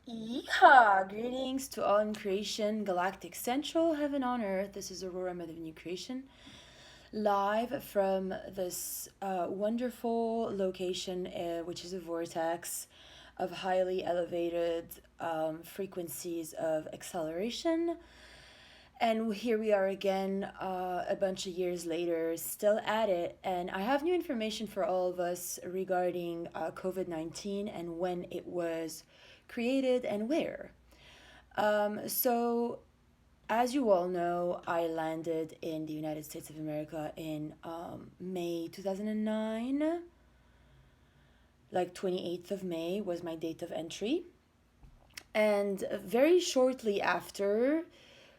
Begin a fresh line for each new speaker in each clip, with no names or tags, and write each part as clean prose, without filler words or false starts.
Yeehaw! Greetings to all in creation, galactic central, heaven on earth. This is Aurora, Mother of New Creation, live from this wonderful location, which is a vortex of highly elevated frequencies of acceleration. And here we are again, a bunch of years later, still at it. And I have new information for all of us regarding COVID 19 and when it was created and where. So, as you all know, I landed in the United States of America in May 2009. Like 28th of May was my date of entry. And very shortly after,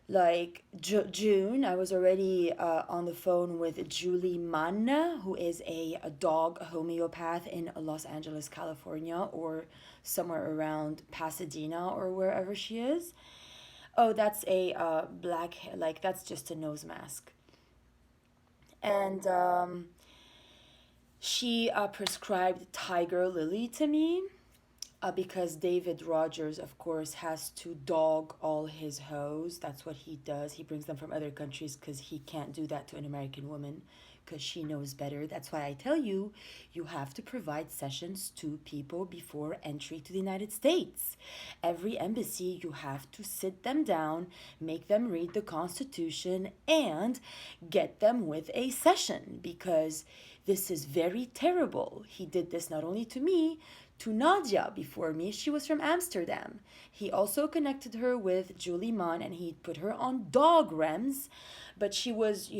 like June, I was already on the phone with Julie Manna, who is a dog homeopath in Los Angeles, California, or somewhere around Pasadena or wherever she is. Oh, that's a black, like, that's just a nose mask. And she prescribed Tiger Lily to me because David Rogers, of course, has to dog all his hoes. That's what he does. He brings them from other countries because he can't do that to an American woman because she knows better. That's why I tell you, you have to provide sessions to people before entry to the United States. Every embassy, you have to sit them down, make them read the Constitution, and get them with a session because this is very terrible. He did this not only to me, to Nadia before me. She was from Amsterdam. He also connected her with Julie Mann and he put her on dog rems, but she was,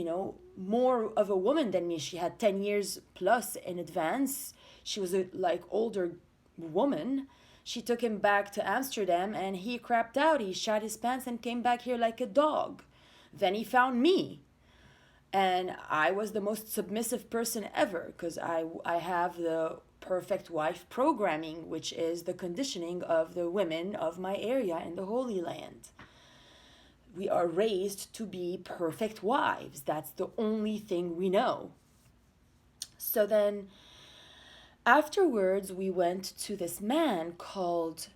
more of a woman than me. She had 10 years plus in advance. She was a like older woman. She took him back to Amsterdam and he crapped out. He shat his pants and came back here like a dog. Then he found me and I was the most submissive person ever because I have the perfect wife programming, which is the conditioning of the women of my area in the Holy Land. We are raised to be perfect wives. That's the only thing we know. So then, afterwards, we went to this man called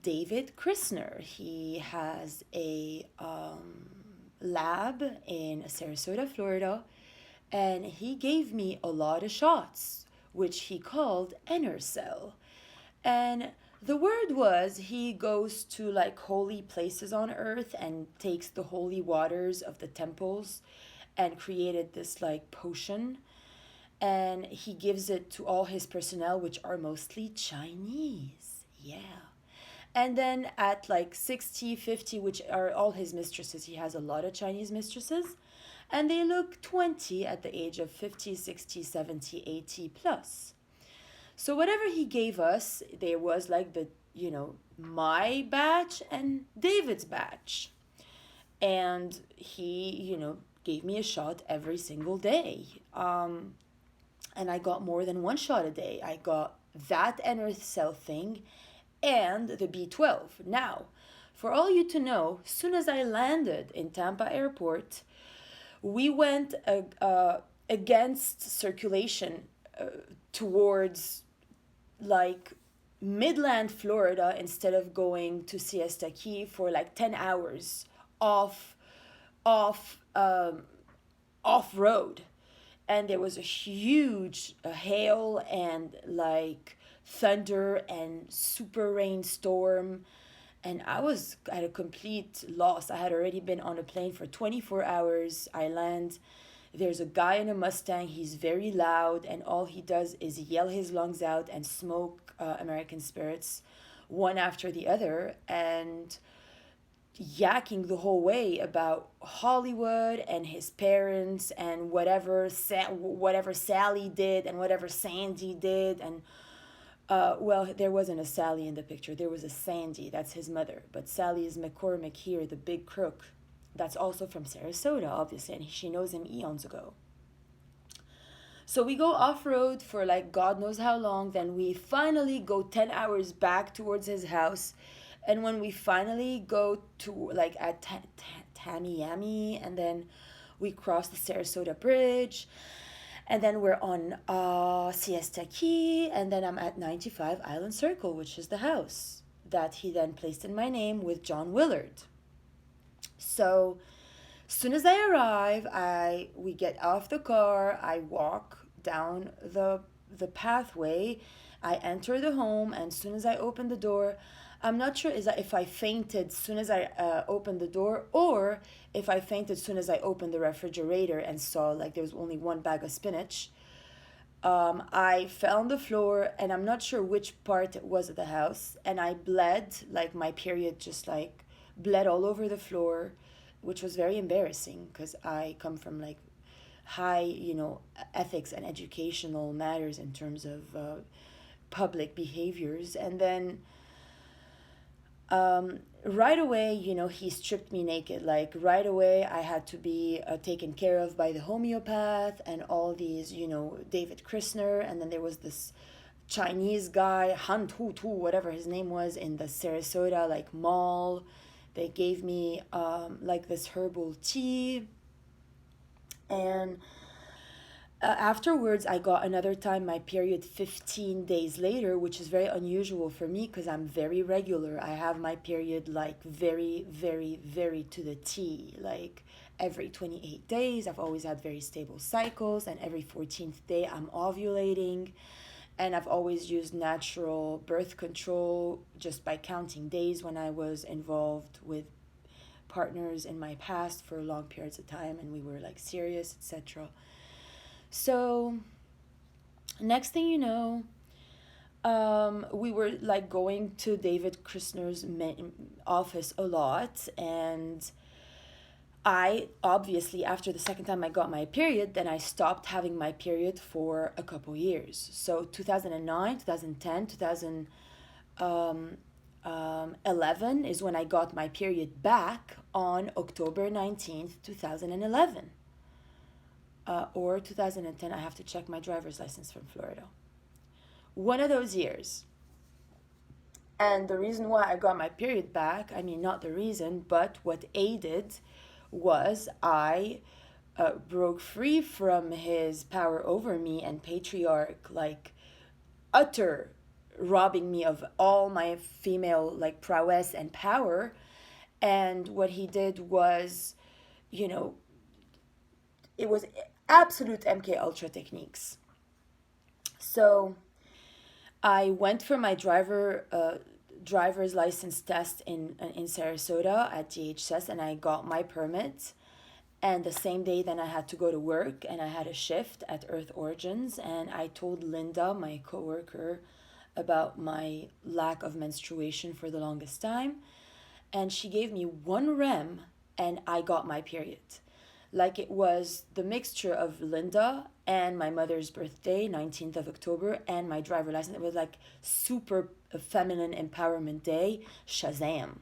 David Christner. He has a lab in Sarasota, Florida, and he gave me a lot of shots, which he called Enercell. And the word was he goes to like holy places on earth and takes the holy waters of the temples and created this like potion. And he gives it to all his personnel, which are mostly Chinese. Yeah. And then at like 60, 50, which are all his mistresses, he has a lot of Chinese mistresses, and they look 20 at the age of 50, 60, 70, 80 plus. So whatever he gave us, there was like my batch and David's batch. And he, gave me a shot every single day. And I got more than one shot a day. I got that Enerth cell thing and the B12. Now, for all you to know, as soon as I landed in Tampa Airport, we went against circulation towards like Midland, Florida, instead of going to Siesta Key for like 10 hours off, off, off road. And there was a huge hail and like thunder and super rainstorm. And I was at a complete loss. I had already been on a plane for 24 hours. I land. There's a guy in a Mustang. He's very loud, and all he does is yell his lungs out and smoke American spirits one after the other. And yakking the whole way about Hollywood and his parents and whatever Sally did and whatever Sandy did and well, there wasn't a Sally in the picture. There was a Sandy. That's his mother. But Sally is McCormick here, the big crook. That's also from Sarasota, obviously, and she knows him eons ago. So we go off road for like God knows how long. Then we finally go 10 hours back towards his house. And when we finally go to like at Tamiami, and then we cross the Sarasota Bridge, and then we're on Siesta Key, and then I'm at 95 Island Circle, which is the house that he then placed in my name with John Willard. So, as soon as I arrive, we get off the car, I walk down the pathway, I enter the home, and as soon as I open the door, I'm not sure is that if I fainted as soon as I opened the door, or if I fainted as soon as I opened the refrigerator and saw like there was only one bag of spinach. I fell on the floor, and I'm not sure which part it was of the house, and I bled, like my period just like bled all over the floor, which was very embarrassing because I come from like high, ethics and educational matters in terms of public behaviors. And then right away, he stripped me naked. Like right away, I had to be taken care of by the homeopath and all these, David Krisner. And then there was this Chinese guy, Han Tu Tu, whatever his name was, in the Sarasota like mall. They gave me like this herbal tea. And afterwards, I got another time my period 15 days later, which is very unusual for me because I'm very regular. I have my period like very, very, very to the T. Like every 28 days, I've always had very stable cycles, and every 14th day, I'm ovulating. And I've always used natural birth control just by counting days when I was involved with partners in my past for long periods of time, and we were like serious, etc. So next thing you know, we were like going to David Krisner's office a lot, and I obviously, after the second time I got my period, then I stopped having my period for a couple years. So 2009, 2010, 2011 is when I got my period back on October 19th, 2011. Or 2010, I have to check my driver's license from Florida. One of those years. And the reason why I got my period back, I mean, not the reason, but what aided was I broke free from his power over me and patriarch, like utter robbing me of all my female like prowess and power. And what he did was, it was absolute MK Ultra techniques. So I went for my driver's license test in Sarasota at DHS, and I got my permit. And the same day, then I had to go to work, and I had a shift at Earth Origins. And I told Linda, my coworker, about my lack of menstruation for the longest time. And she gave me one REM, and I got my period. Like it was the mixture of Linda and my mother's birthday, 19th of October, and my driver license. It was like super feminine empowerment day, Shazam.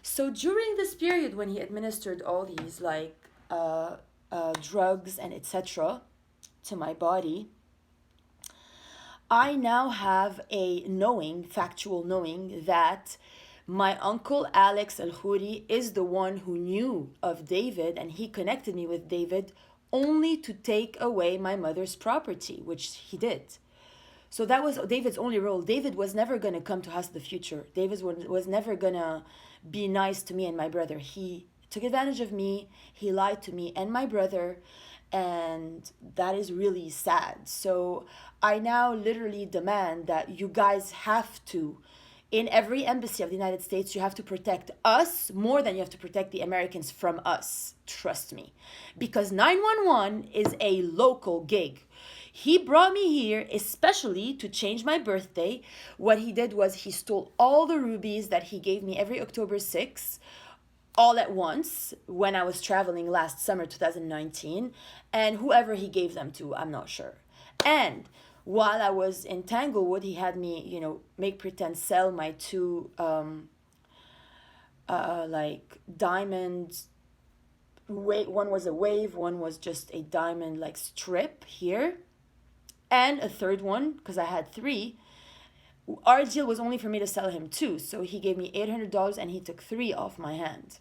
So during this period when he administered all these like drugs and etc. to my body, I now have a factual knowing that my uncle Alex Al-Khoury is the one who knew of David, and he connected me with David only to take away my mother's property, which he did. So that was David's only role. David was never going to come to us in the future. David was never going to be nice to me and my brother. He took advantage of me. He lied to me and my brother. And that is really sad. So I now literally demand that you guys have to, in every embassy of the United States, you have to protect us more than you have to protect the Americans from us. Trust me. Because 911 is a local gig. He brought me here especially to change my birthday. What he did was he stole all the rubies that he gave me every October 6th, all at once when I was traveling last summer 2019, and whoever he gave them to, I'm not sure. And while I was in Tanglewood, he had me, make pretend sell my two like diamonds. One was a wave, one was just a diamond like strip here, and a third one because I had three. Our deal was only for me to sell him two, so he gave me $800 and he took three off my hand.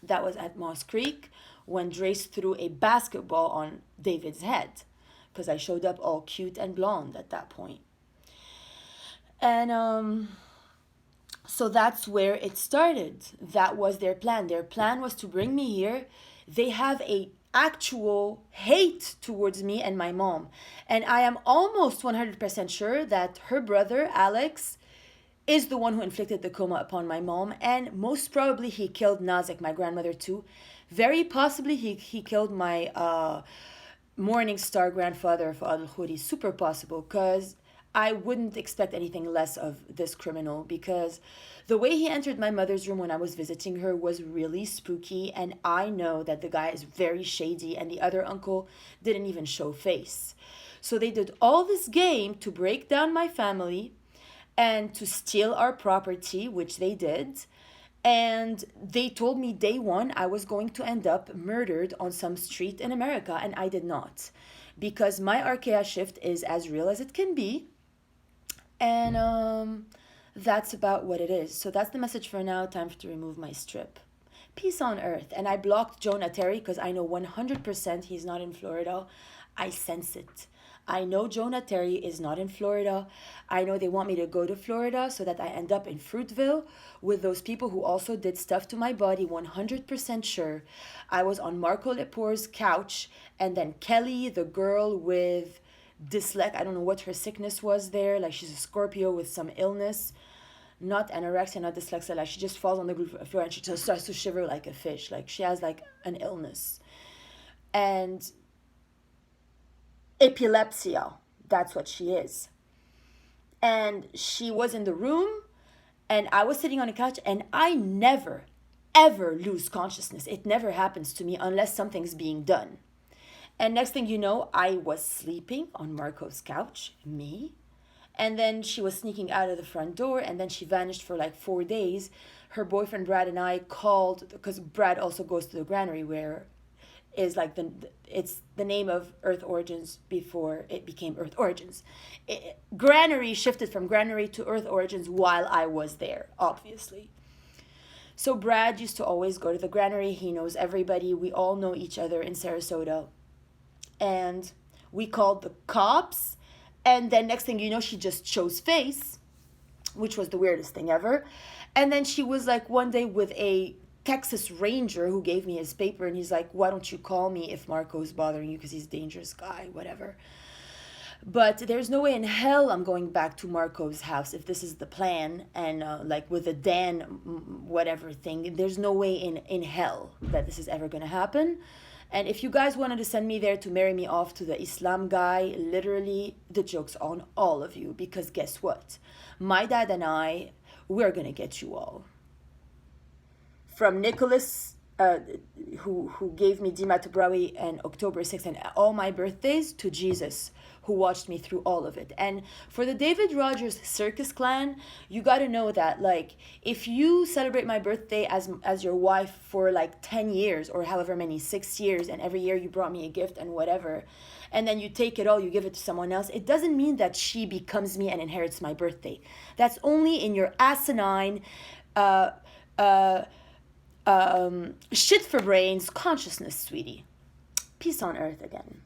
That was at Moss Creek when Drace threw a basketball on David's head, because I showed up all cute and blonde at that point. And So that's where it started. That was their plan. Their plan was to bring me here. They have a actual hate towards me and my mom. And I am almost 100% sure that her brother, Alex, is the one who inflicted the coma upon my mom. And most probably he killed Nazik, my grandmother, too. Very possibly he killed my Morning Star grandfather, Fuad al Khoury. Super possible, because I wouldn't expect anything less of this criminal, because the way he entered my mother's room when I was visiting her was really spooky, and I know that the guy is very shady, and the other uncle didn't even show face. So they did all this game to break down my family and to steal our property, which they did. And they told me day one I was going to end up murdered on some street in America, and I did not. Because my Archaea shift is as real as it can be. And that's about what it is. So that's the message for now. Time to remove my strip. Peace on earth. And I blocked Jonah Terry because I know 100% he's not in Florida. I sense it. I know Jonah Terry is not in Florida. I know they want me to go to Florida so that I end up in Fruitville with those people who also did stuff to my body, 100% sure. I was on Marco Lepore's couch, and then Kelly, the girl with I don't know what her sickness was there. Like, she's a Scorpio with some illness. Not anorexia, not dyslexia. Like, she just falls on the floor and she just starts to shiver like a fish. Like, she has like an illness. And epilepsia, that's what she is. And she was in the room, and I was sitting on a couch, and I never, ever lose consciousness. It never happens to me unless something's being done. And next thing you know, I was sleeping on Marco's couch, me. And then she was sneaking out of the front door, and then she vanished for like 4 days. Her boyfriend Brad and I called, because Brad also goes to the granary, where is like it's the name of Earth Origins before it became Earth Origins. Granary shifted from Granary to Earth Origins while I was there, obviously. So Brad used to always go to the granary. He knows everybody. We all know each other in Sarasota. And we called the cops, and then next thing you know, she just shows face, which was the weirdest thing ever. And then she was like one day with a Texas Ranger who gave me his paper, and he's like, why don't you call me if Marco's bothering you, because he's a dangerous guy, whatever. But there's no way in hell I'm going back to Marco's house if this is the plan, and like with the Dan whatever thing, there's no way in hell that this is ever going to happen. And if you guys wanted to send me there to marry me off to the Islam guy, literally, the joke's on all of you. Because guess what? My dad and I, we're going to get you all. From Nicholas, who gave me Dima Tabrawi and October 6th and all my birthdays, to Jesus, who watched me through all of it. And for the David Rogers Circus Clan, you got to know that, like, if you celebrate my birthday as your wife for like 10 years or however many, 6 years, and every year you brought me a gift and whatever, and then you take it all, you give it to someone else, it doesn't mean that she becomes me and inherits my birthday. That's only in your asinine, shit for brains consciousness, sweetie. Peace on earth again.